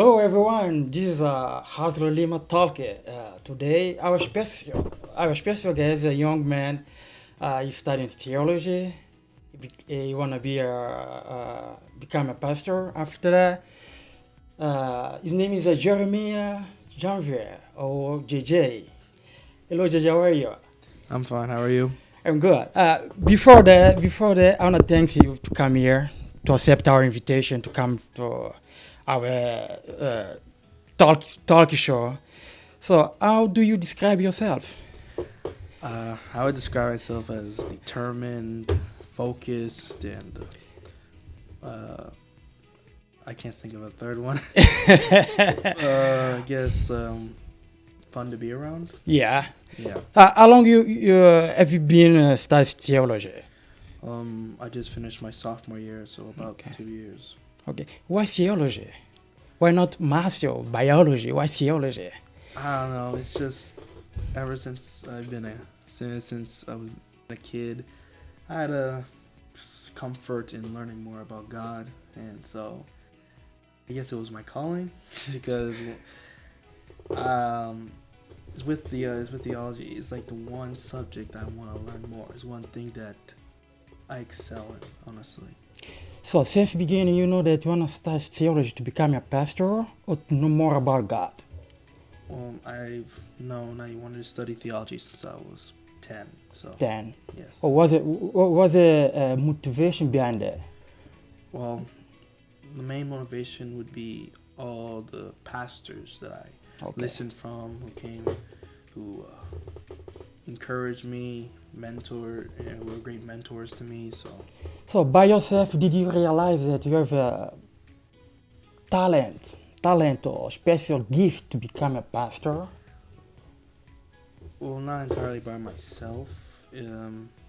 Hello everyone, this is Hasler Talk. Today our special guest is a young man. He's studying theology. He wanna become a pastor after that. His name is Jeremy Janvier or JJ. Hello JJ, how are you? I'm fine. How are you? I'm good. Before that, I wanna thank you to come here to accept our invitation to come to our talk show. So, how do you describe yourself? I would describe myself as determined, focused, and I can't think of a third one. I guess fun to be around. Yeah. Yeah. How long you have you been studying theology? I just finished my sophomore year, so about Okay. 2 years. Okay. Why theology? Why not math or biology? Why theology? I don't know. It's just ever since I've been since I was a kid, I had a comfort in learning more about God, and so I guess it was my calling because it's with theology. It's like the one subject I want to learn more. It's one thing that I excel in, honestly. So, since the beginning, you know that you want to study theology to become a pastor or to know more about God? I've known I wanted to study theology since I was 10. So Then, yes. or was the motivation behind that? Well, the main motivation would be all the pastors that I Okay. listened from, who encouraged me, mentored, and were great mentors to me. So, by yourself, did you realize that you have a talent or special gift to become a pastor? Well, not entirely by myself.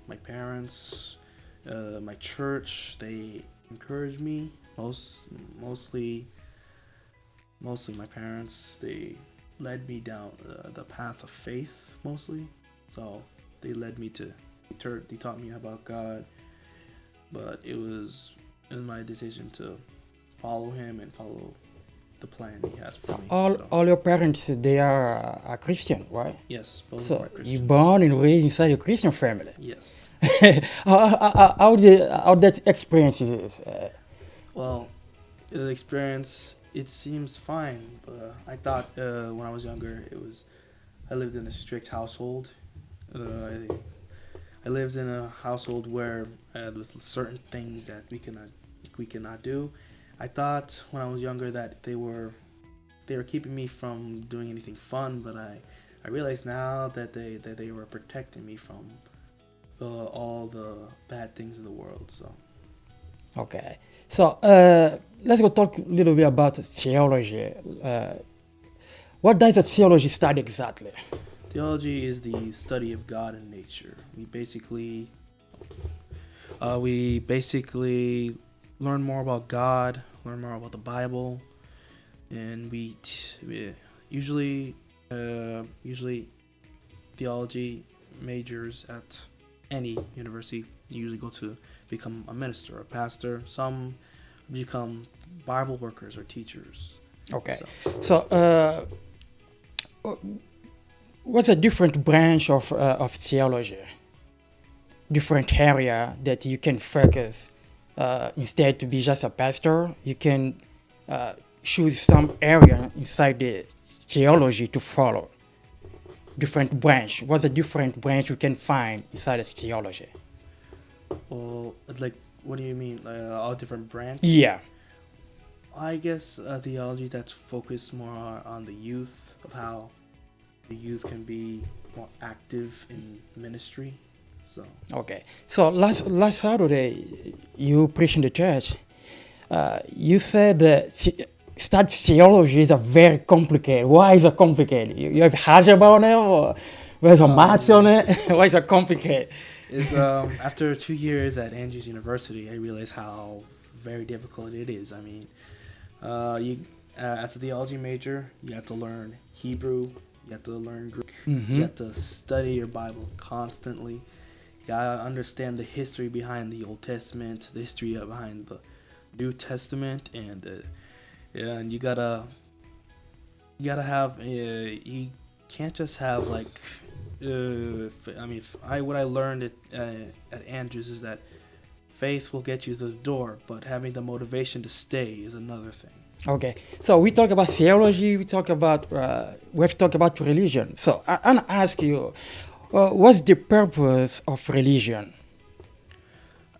My parents, my church, they encouraged me. Mostly my parents. They led me down the path of faith, mostly. So they led me to. They taught me about God, but it was my decision to follow Him and follow the plan He has for me. All your parents, they are a Christian, right? Yes, both So are Christians. you born and raised inside a Christian family. Yes. How that experience is? Well, the experience, it seems fine, but I thought when I was younger, I lived in a strict household. I lived in a household where there's certain things that we cannot do. I thought when I was younger that they were keeping me from doing anything fun, but I realize now that they were protecting me from all the bad things in the world. So. Okay. So let's go talk a little bit about theology. What does a theology study exactly? Theology is the study of God and nature. We basically learn more about God, learn more about the Bible, and we usually theology majors at any university usually go to become a minister, a pastor. Some become Bible workers or teachers. Okay. So what's a different branch of theology? Different area that you can focus instead to be just a pastor. You can choose some area inside the theology to follow. Different branch. What's a different branch you can find inside of theology? Well, like, what do you mean? All different branches? Yeah. I guess theology that's focused more on the youth, of how the youth can be more active in ministry. So. Okay. So last Saturday, you preached in the church. You said that study theology is a very complicated. Why is it complicated? You have algebra on it, or there's a maths on it? Why is it complicated? It's after 2 years at Andrews University, I realized how very difficult it is. I mean, as a theology major, you have to learn Hebrew, you have to learn Greek, you have to study your Bible constantly. You gotta understand the history behind the Old Testament, the history behind the New Testament, and you gotta you gotta have. You can't just have like. What I learned at Andrews is that faith will get you to the door, but having the motivation to stay is another thing. Okay, so we talk about theology. We have talked about religion. So I want to ask you, what's the purpose of religion?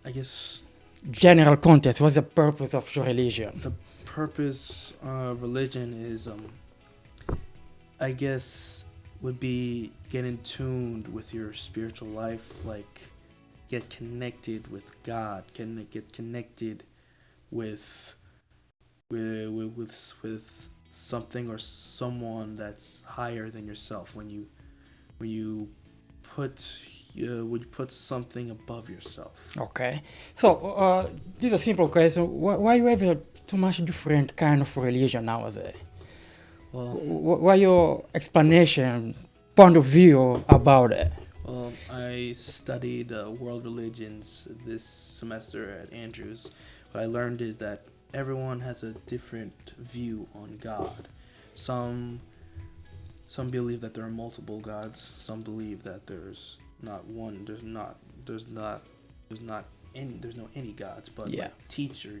I guess General context. What's the purpose of religion? the purpose of religion is, I guess, would be getting tuned with your spiritual life, like get connected with God, can get connected with something or someone that's higher than yourself. When you put something above yourself. Okay, so this is a simple question. Why you have too much different kind of religion nowadays? Well, What your explanation, point of view about it? well, I studied world religions this semester at Andrews. What I learned is that everyone has a different view on God. Some believe that there are multiple gods. Some believe that there's not one. There's no any gods, but Yeah. like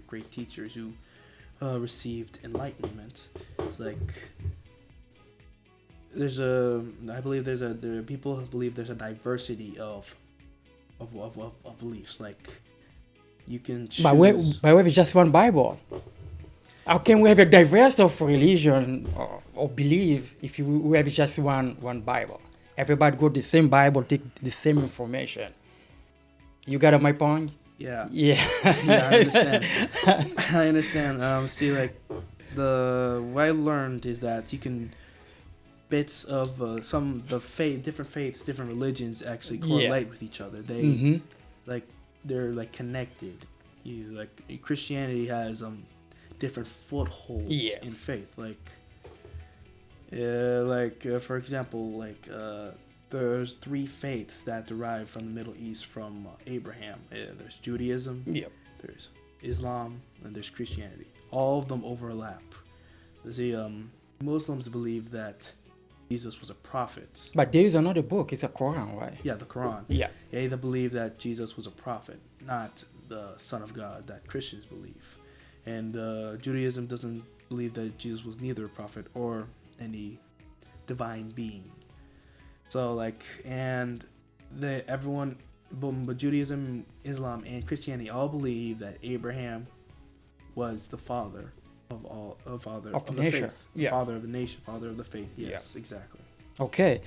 great teachers who received enlightenment. It's like people who believe there's a diversity of beliefs. Like you can choose. But we have just one Bible. How can we have a diversity of religion or beliefs if we have just one Bible? Everybody go the same Bible, take the same information. You got my point? Yeah. Yeah. Yeah, I understand. I understand. See, like what I learned is that you can bits of different faiths, different religions actually correlate with each other. They they're like connected. Christianity has different footholds in faith. For example, there's three faiths that derive from the Middle East from Abraham. There's Judaism, there's Islam, and there's Christianity. All of them overlap. See, Muslims believe that Jesus was a prophet. But there is another book. It's a Quran, right? Yeah, the Quran. Yeah. They believe that Jesus was a prophet, not the Son of God that Christians believe. And Judaism doesn't believe that Jesus was neither a prophet or any divine being. So but Judaism, Islam, and Christianity all believe that Abraham was the father of the nation. faith. Yeah. Father of the nation, father of the faith. Yes, exactly. Okay.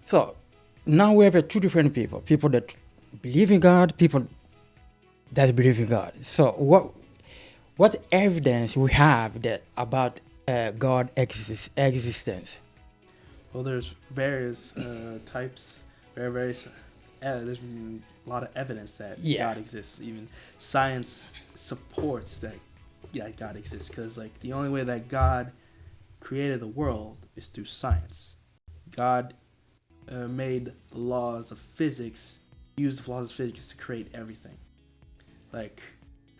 So now we have two different people that believe in God, people that believe in God. So what evidence we have that about God existence? Well, there's various types, there's a lot of evidence that God exists. Even science supports that God exists, because the only way that God created the world is through science. God made the laws of physics, used the laws of physics to create everything.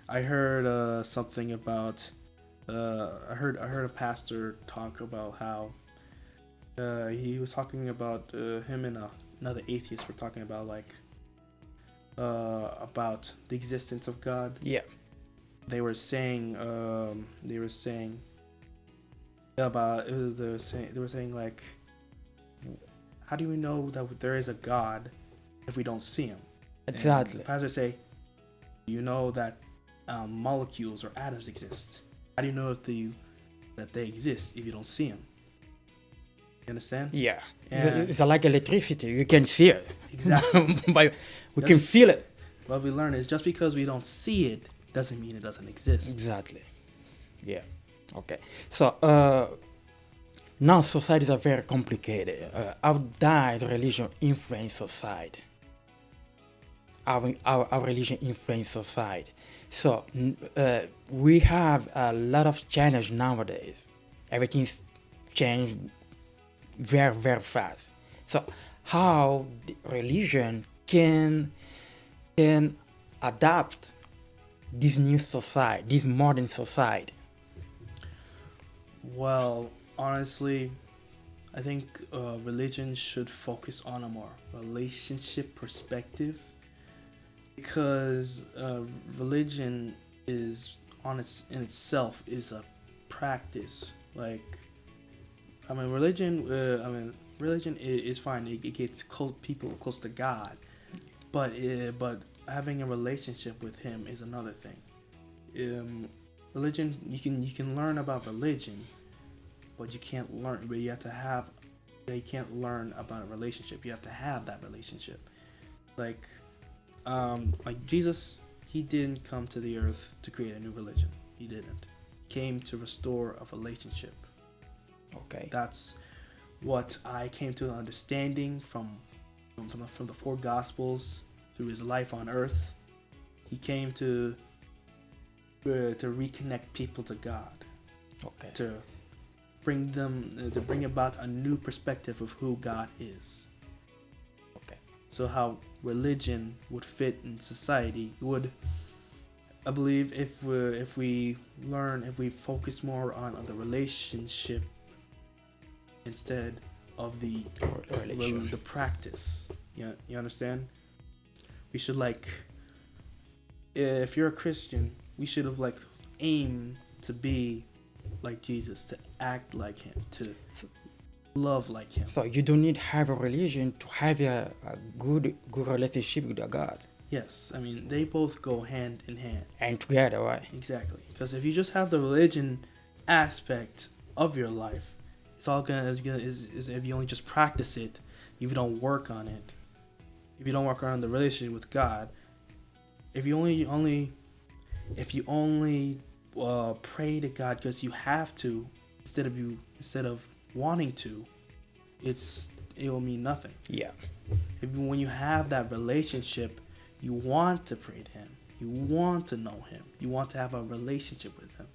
I heard something about I heard a pastor talk about how he was talking about him and another atheist were talking about the existence of God. Yeah. They were saying how do we know that there is a God if we don't see him? Exactly. And the pastor say, you know that molecules or atoms exist. How do you know that they exist if you don't see them? You understand? Yeah. And it's like electricity. You can see it. Exactly. But we can feel it. What we learn is just because we don't see it doesn't mean it doesn't exist. Exactly. Yeah. Okay. So now societies are very complicated. How does religion influence society? Our religion influence society. So we have a lot of change nowadays. Everything's changed very, very fast. So how the religion can adapt this new society, this modern society? Well, honestly, I think religion should focus on a more relationship perspective, because religion is in itself is a practice. Like, religion is fine. It gets people close to God, but having a relationship with Him is another thing. Religion, you can learn about religion, but you can't learn about a relationship. You have to have that relationship. Like Jesus, He didn't come to the earth to create a new religion. He didn't. He came to restore a relationship. Okay. That's what I came to an understanding from the four Gospels through His life on earth. He came to reconnect people to God. Okay. To bring about a new perspective of who God is. Okay. So how religion would fit in society would, I believe, if we focus more on the relationship instead of the practice. You understand? We should, like, if you're a Christian, we should have aimed to be like Jesus, to act like Him, to love like Him. So you don't need to have a religion to have a good relationship with God. Yes, they both go hand in hand. And together, right? Exactly. Because if you just have the religion aspect of your life, it's all is if you only just practice it, if you don't work on it, if you don't work on the relationship with God, if you only pray to God because you have to, instead of wanting to, it will mean nothing. Yeah. When you have that relationship, you want to pray to Him, you want to know Him, you want to have a relationship with Him.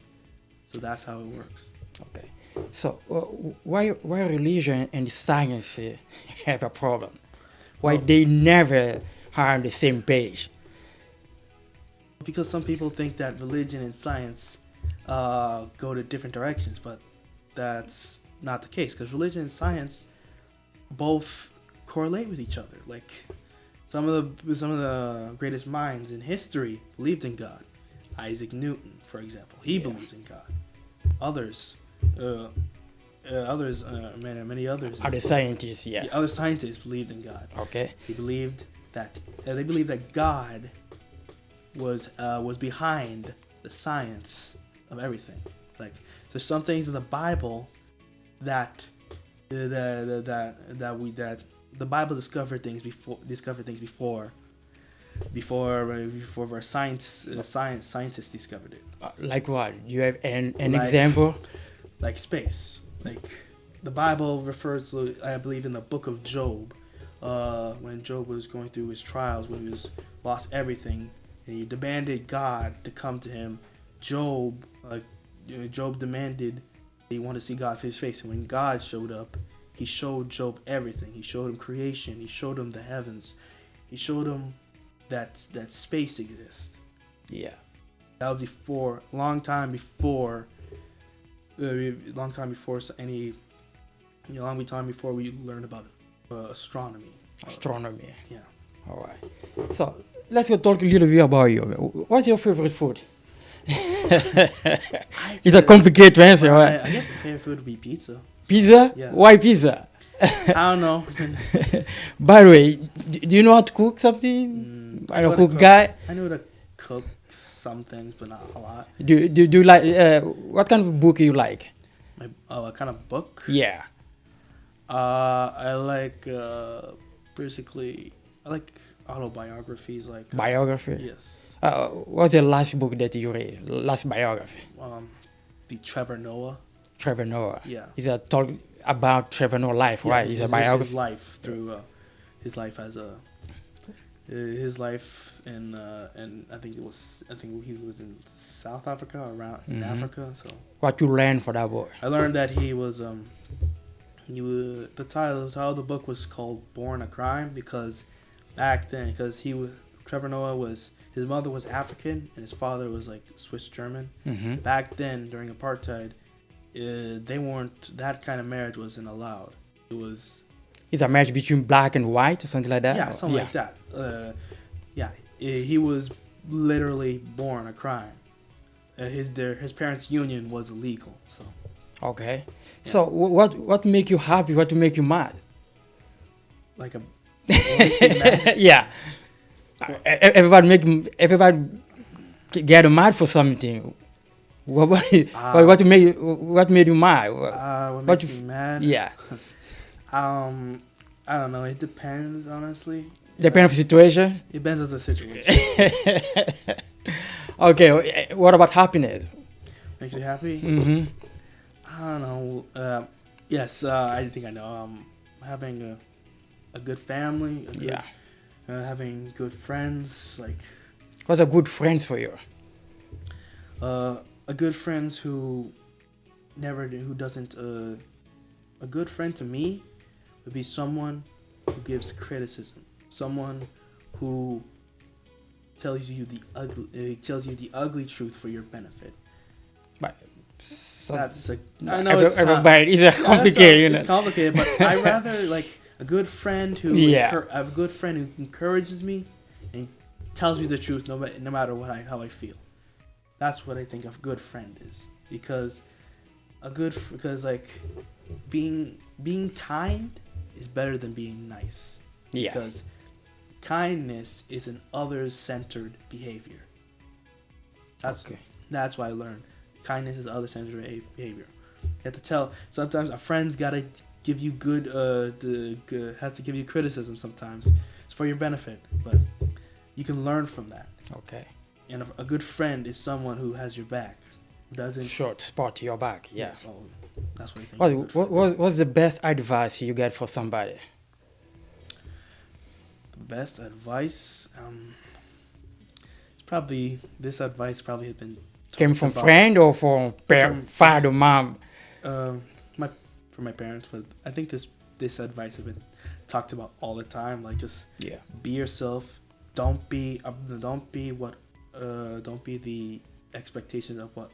So that's how it works. Okay. So why religion and science have a problem? Why they never are on the same page? Because some people think that religion and science go to different directions, but that's not the case, because religion and science both correlate with each other. Like, some of the greatest minds in history believed in God. Isaac Newton, for example, he believed in God. Many others. Other scientists, Other scientists believed in God. Okay. They believed that God was behind the science of everything. Like, there's some things in the Bible that the Bible discovered things before our scientists discovered it. Like what? You have an example? Like space. Like, the Bible refers to, I believe, in the book of Job, when Job was going through his trials, when he lost everything, and he demanded God to come to him. Job demanded, he wanted to see God face to face, and when God showed up, He showed Job everything. He showed him creation. He showed him the heavens. He showed him that space exists. Yeah. That was long time before we learned about astronomy. Astronomy. Yeah. All right. So let's talk a little bit about you. What's your favorite food? It's a complicated answer, right? I guess my favorite food would be pizza. Pizza? Yeah. Why pizza? I don't know. By the way, do you know how to cook something? I know cook guy. I know how to cook some things, but not a lot. Do you like what kind of book you like? What kind of book? Yeah. I like basically I like autobiographies, like biography. Yes. What's the last book that you read? Last biography? The Trevor Noah. Trevor Noah. Yeah. Is a talk about Trevor Noah's life, right? It's a biography. His life through his life and I think he was in South Africa, around in Africa. So what you learned for that book? I learned that the title of the book was called "Born a Crime" because back then, Trevor Noah his mother was African and his father was like Swiss German. Mm-hmm. Back then, during apartheid, they weren't, that kind of marriage wasn't allowed. It was, Is a marriage between black and white or something like that? yeah, Or- something like that. He was literally born a crime. His parents' union was illegal. So Okay. So what make you happy? What to make you mad? like a what makes me mad? Yeah. Everybody get mad for something. What made you mad? What what makes you me mad? Yeah. I don't know. It depends, honestly. Depends on the situation. It depends on the situation. Okay. What about happiness? Makes you happy? Mm-hmm. I don't know. Yes, I think I know. Having a good family. Yeah. Having good friends. Like What's a good friend for you? a good friends who doesn't. A good friend to me would be someone who gives criticism. Someone who tells you the ugly truth for your benefit. But That's I know everybody it's complicated, you know. It's complicated, but I rather like a good friend who a good friend who encourages me and tells me the truth no matter how I feel. That's what I think a good friend is, because like being kind is better than being nice. Yeah. Because kindness is an others-centered behavior. That's what I learned. Kindness is other-centered behavior. You have to tell. Sometimes a friend's gotta give you has to give you criticism. Sometimes it's for your benefit, but you can learn from that. Okay. And a good friend is someone who has your back, who doesn't Short spot to your back. Yeah. So that's what I think. What's the best advice you get for somebody? The best advice, it's probably this advice probably has been Came from about, friend or from father, mom? from my parents, but I think this advice has been talked about all the time. Like just be yourself. Don't be the expectation of what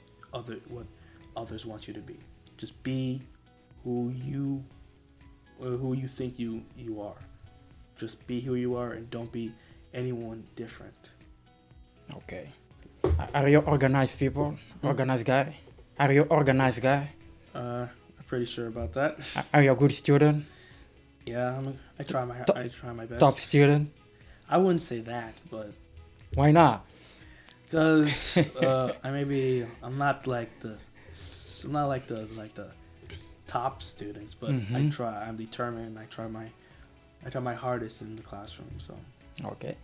others want you to be. Just be who you think you are. Just be who you are and don't be anyone different. Okay. Are you organized people? Organized guy? Are you organized guy? I'm pretty sure about that. Are you a good student? Yeah, I try my best. Top student? I wouldn't say that, but Why not? because I'm not like the top students, but I'm determined. I try my hardest in the classroom. So Okay.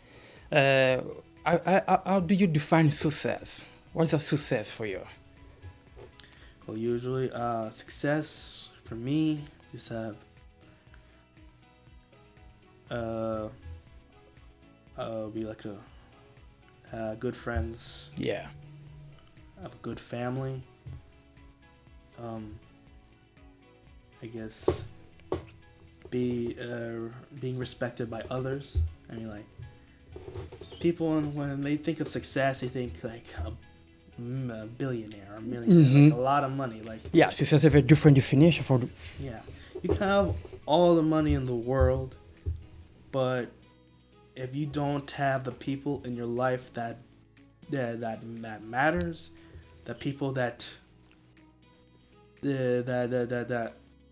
How do you define success? What's a success for you? well, usually success for me just have be like good friends. Yeah. Have a good family. I guess being respected by others. I mean, like people when they think of success, they think like a billionaire or millionaire, like a lot of money. Like success have a different definition for. You can have all the money in the world, but if you don't have the people in your life that matters, the people that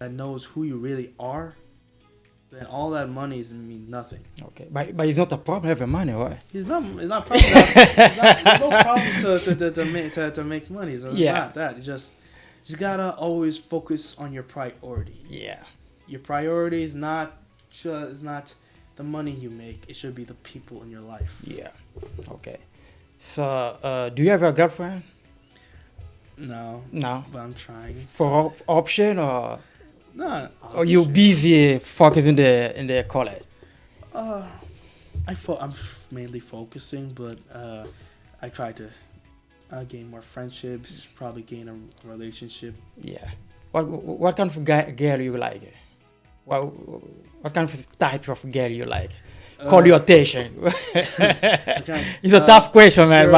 knows who you really are, then all that money is mean nothing. Okay, but it's not a problem having money, right? It's not problem. There's no problem to make money. So it's not that. You just gotta always focus on your priority. Yeah. Your priority is not the money you make. It should be the people in your life. Yeah. Okay. So, do you have a girlfriend? No. But I'm trying. For option or? No. Or you busy focusing in the college? I'm mainly focusing, but I try to gain more friendships. Probably gain a relationship. Yeah. What kind of girl you like? What kind of type of girl you like? Call your attention. It's a tough question, man.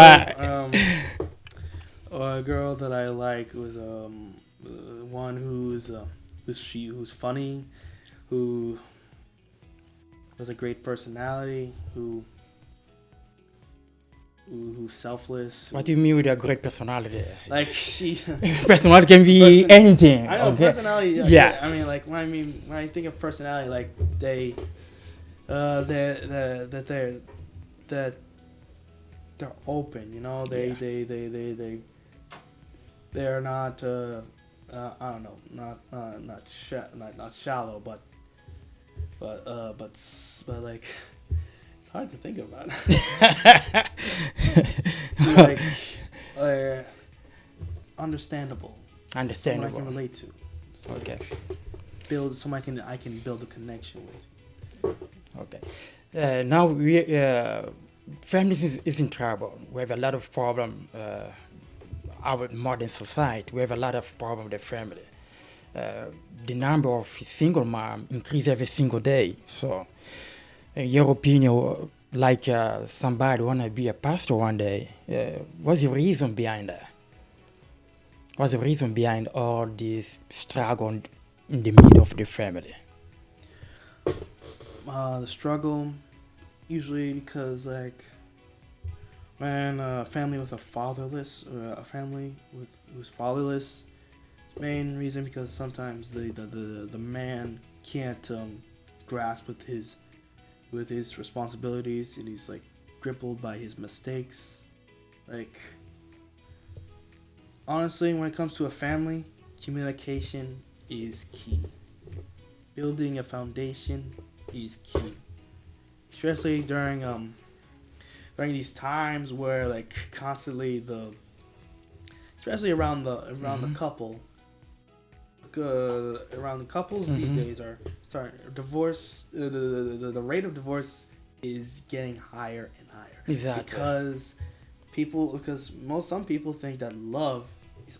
A girl that I like was one who's funny, who has a great personality, who's selfless. What do you mean with a great personality? Like she Personality can be anything. I know Okay. personality. Yeah. I mean, like when I think of personality, like they're open. You know, they're not. I don't know, not shallow, but like it's hard to think about. Like understandable. Someone I can relate to. Okay. Someone I can build a connection with. Okay. Now families is in trouble. We have a lot of problem. Our modern society, we have a lot of problem with the family. The number of single mom increase every single day. So, in your opinion, like somebody wanna be a pastor one day, what's the reason behind that? What's the reason behind all this struggle in the middle of the family? The struggle, usually because like when a family with a fatherless, or a family who's fatherless, main reason because sometimes the man can't grasp with his responsibilities, and he's like crippled by his mistakes. Like honestly, when it comes to a family, communication is key. Building a foundation is key, especially during these times where like constantly especially around the couple. Around the couples these days are starting divorce. The rate of divorce is getting higher and higher. Exactly. Because some people think that love is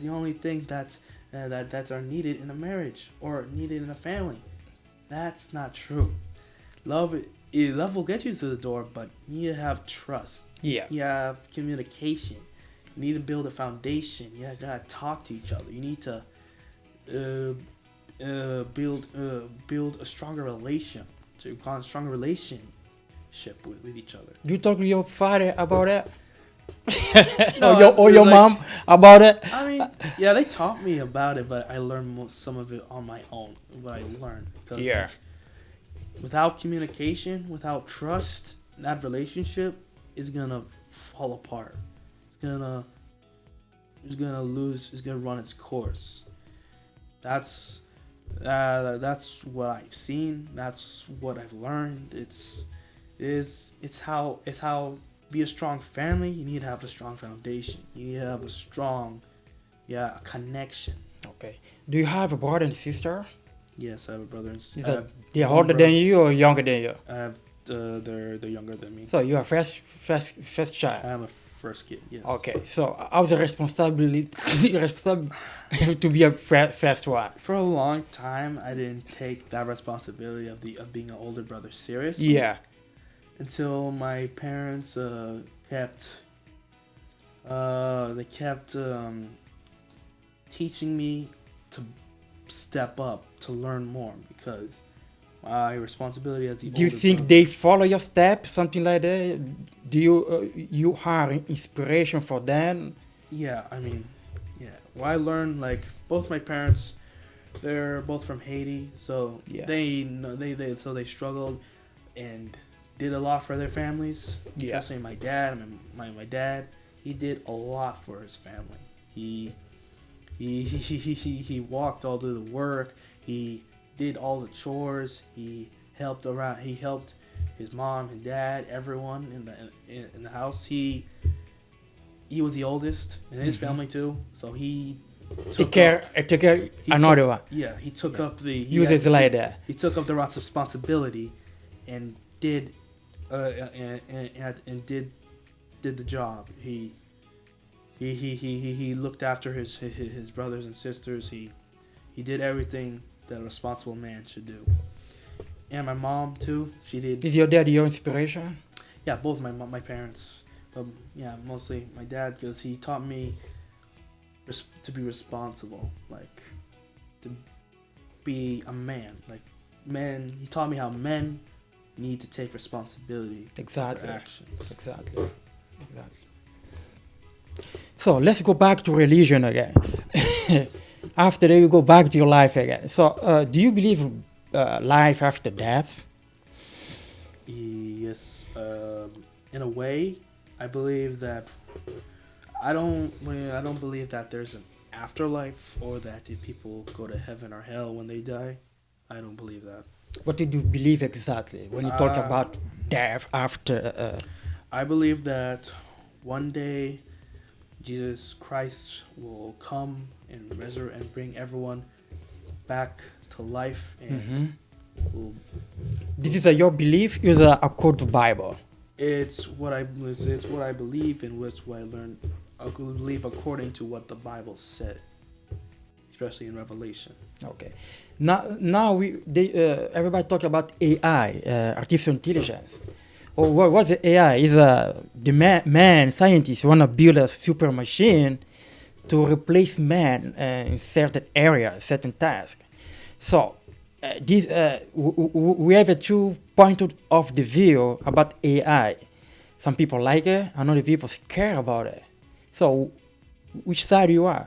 the only thing that are needed in a marriage or needed in a family. That's not true. Love will get you through the door, but you need to have trust. Yeah. You have communication. You need to build a foundation. You gotta talk to each other. You need to build a stronger relationship with each other. You talk to your father about it? No, or your mom about it? I mean, yeah, they taught me about it, but I learned some of it on my own. What I learned. Yeah. Like, without communication, without trust, that relationship is gonna fall apart. It's gonna lose. It's gonna run its course. That's what I've seen. That's what I've learned. It's how be a strong family. You need to have a strong foundation. You need to have a strong connection. Okay. Do you have a brother and sister? Yes, I have a brother and sister. They're older than you or younger than you? I have they're younger than me. So you are first child. I'm a first kid. Yes. Okay. So how's the responsibility to be a first one? For a long time, I didn't take that responsibility of being an older brother seriously. Yeah. Until my parents kept teaching me to step up, to learn more, because my responsibility as the older Do you think brother, they follow your steps, something like that? Do you are inspiration for them? Yeah, I mean, yeah. Well, I learned like both my parents, they're both from Haiti, so Yeah. they struggled and did a lot for their families. Yeah. Especially my dad. My dad, he did a lot for his family. He walked all through the work. He did all the chores. He helped around. He helped his mom and dad, everyone in the house. He was the oldest in his family too, so he Take care. Another one. Yeah, he took up the Uses like that. He took up the responsibility and did and did the job. He looked after his brothers and sisters. He did everything that a responsible man should do. And my mom too. She did. Is your dad your inspiration? Yeah, both my parents. Yeah, mostly my dad, because he taught me to be responsible, like to be a man. Like men, he taught me how men need to take responsibility Exactly. for their actions. Exactly. So let's go back to religion again. After that, you go back to your life again. So, do you believe life after death? Yes, in a way, I believe that I don't believe that there's an afterlife or that if people go to heaven or hell when they die. I don't believe that. What did you believe exactly when you talk about death after? I believe that one day Jesus Christ will come and resurrect and bring everyone back to life, and will, This is your belief is according to Bible. it's what I believe, and it's what I learned. I believe according to what the Bible said, especially in Revelation. Okay. Now everybody talk about AI, artificial intelligence. Or what's the AI? Is the man scientists want to build a super machine to replace man in certain areas, certain tasks. So we have a two point of the view about AI. Some people like it, and other people care about it. So, which side you are?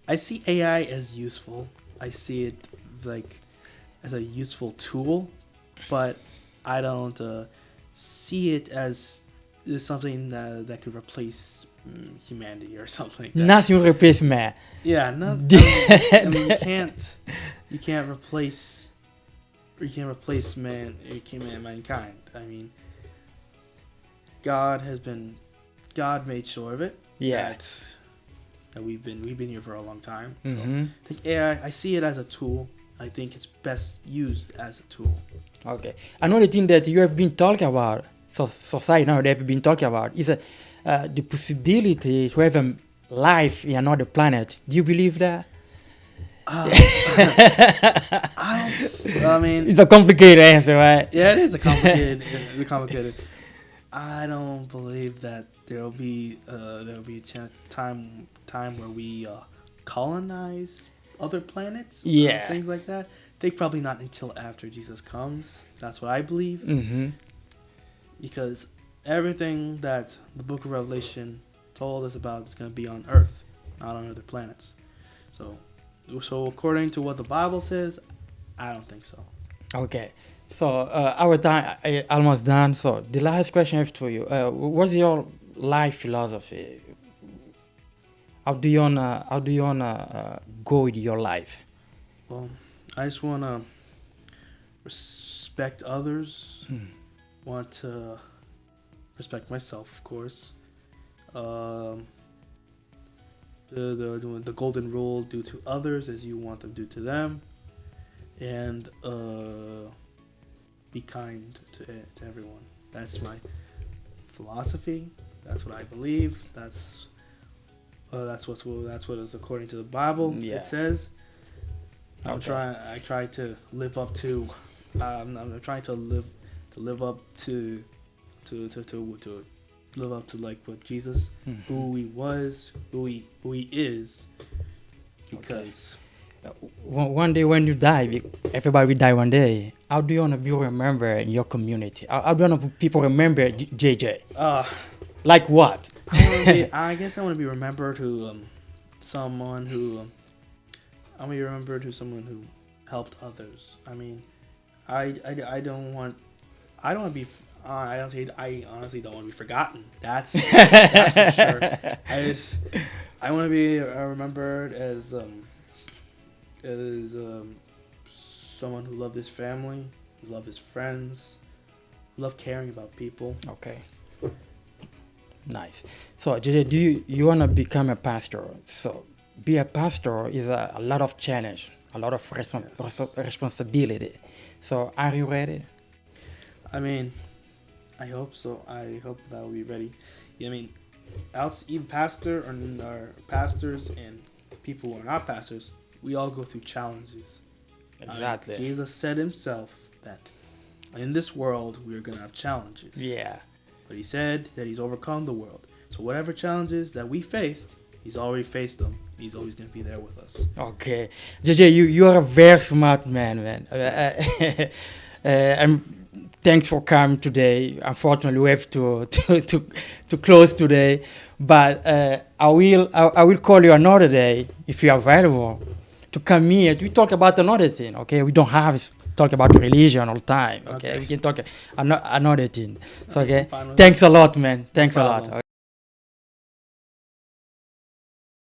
I see AI as useful. I see it like as a useful tool, but I don't see it as something that could replace humanity or something like that. Nothing will replace man. Yeah, no. I mean, you can't replace mankind. I mean, God made sure of it. Yeah. That we've been here for a long time. So I think AI, I see it as a tool. I think it's best used as a tool. Okay. Another thing that you have been talking about, so society now they have been talking about, is the possibility to have a life in another planet. Do you believe that? I mean, it's a complicated answer, right? Yeah, it is a complicated. I don't believe that there'll be a time where we colonize other planets. Yeah. Things like that. I think probably not until after Jesus comes. That's what I believe. Because everything that the Book of Revelation told us about is going to be on Earth, not on other planets. So according to what the Bible says, I don't think so. Okay. So our time almost done. So the last question I have for you: what's your life philosophy? How do you wanna go with your life? Well, I just wanna respect others. Want to respect myself, of course. The golden rule: do to others as you want them to do to them, and be kind to everyone. That's my philosophy. That's what I believe. That's what is according to the Bible. Yeah. It says. Okay. I try to live up to. I'm trying to live up to live up to like what Jesus, who he was, who he is. Because one day when you die, everybody will die one day. How do you want to be remembered in your community? How do you want people remember JJ? Like what? I guess I want to be remembered who someone who helped others. I mean, I honestly don't want to be forgotten. That's for sure. I want to be remembered as someone who loved his family, who loved his friends, who loved caring about people. Okay. Nice. So, JJ, do you want to become a pastor? So, be a pastor is a lot of challenge, a lot of responsibility. So, are you ready? I mean, I hope so. I hope that we'll be ready. Yeah, I mean, even pastors and people who are not pastors, we all go through challenges. Exactly. Jesus said himself that in this world we are going to have challenges. Yeah. But he said that he's overcome the world. So whatever challenges that we faced, He's already faced them. He's always going to be there with us. Okay, JJ, you are a very smart man. And thanks for coming today. Unfortunately, we have to close today, but I will call you another day if you are available to come here. We talk about another thing. Okay, we don't have to talk about religion all the time. Okay, we can talk another thing. So okay, thanks a lot, man. Thanks a lot.